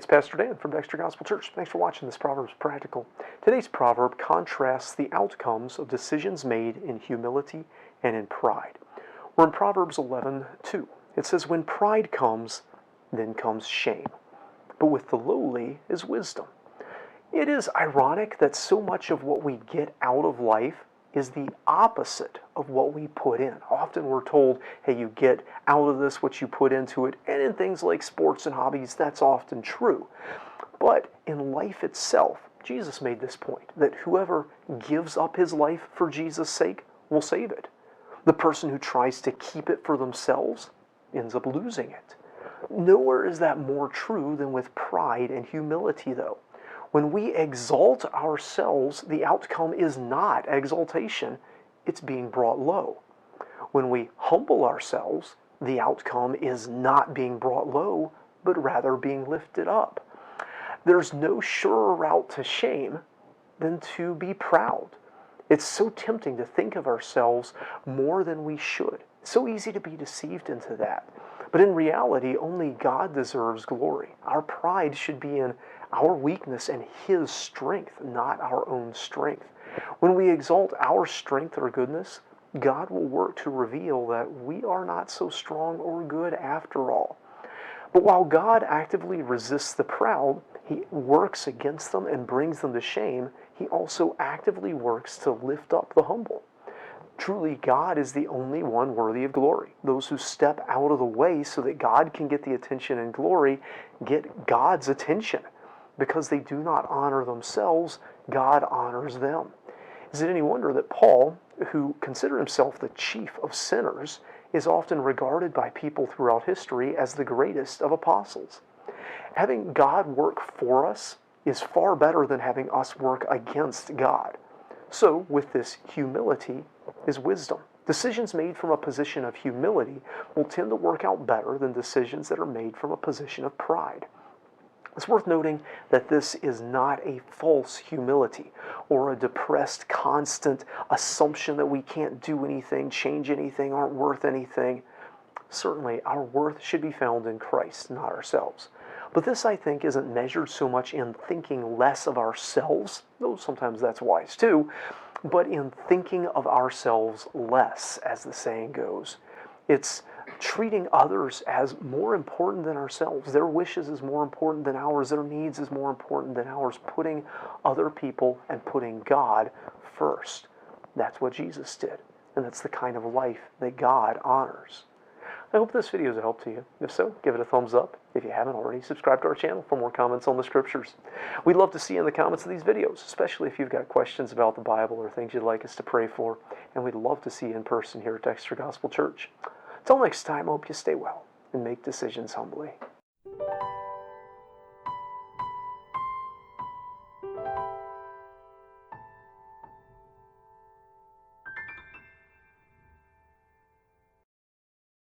Pastor Dan from Dexter Gospel Church. Thanks for watching this Proverbs Practical. Today's proverb contrasts the outcomes of decisions made in humility and in pride. We're in Proverbs 11:2. It says, "When pride comes, then comes shame. But with the lowly is wisdom." It is ironic that so much of what we get out of life is the opposite of what we put in. Often we're told, hey, you get out of this what you put into it, and in things like sports and hobbies, that's often true. But in life itself, Jesus made this point, that whoever gives up his life for Jesus' sake will save it. The person who tries to keep it for themselves ends up losing it. Nowhere is that more true than with pride and humility, though. When we exalt ourselves, the outcome is not exaltation, it's being brought low. When we humble ourselves, the outcome is not being brought low, but rather being lifted up. There's no surer route to shame than to be proud. It's so tempting to think of ourselves more than we should. It's so easy to be deceived into that. But in reality, only God deserves glory. Our pride should be in our weakness and His strength, not our own strength. When we exalt our strength or goodness, God will work to reveal that we are not so strong or good after all. But while God actively resists the proud, He works against them and brings them to shame, He also actively works to lift up the humble. Truly, God is the only one worthy of glory. Those who step out of the way so that God can get the attention and glory get God's attention. Because they do not honor themselves, God honors them. Is it any wonder that Paul, who considered himself the chief of sinners, is often regarded by people throughout history as the greatest of apostles? Having God work for us is far better than having us work against God. So, with this humility is wisdom. Decisions made from a position of humility will tend to work out better than decisions that are made from a position of pride. It's worth noting that this is not a false humility or a depressed, constant assumption that we can't do anything, change anything, aren't worth anything. Certainly, our worth should be found in Christ, not ourselves. But this, I think, isn't measured so much in thinking less of ourselves, though sometimes that's wise too, but in thinking of ourselves less, as the saying goes. It's treating others as more important than ourselves. Their wishes is more important than ours. Their needs is more important than ours. Putting other people and putting God first. That's what Jesus did. And that's the kind of life that God honors. I hope this video is a help to you. If so, give it a thumbs up. If you haven't already, subscribe to our channel for more comments on the Scriptures. We'd love to see you in the comments of these videos, especially if you've got questions about the Bible or things you'd like us to pray for. And we'd love to see you in person here at Dexter Gospel Church. Until next time, I hope you stay well and make decisions humbly.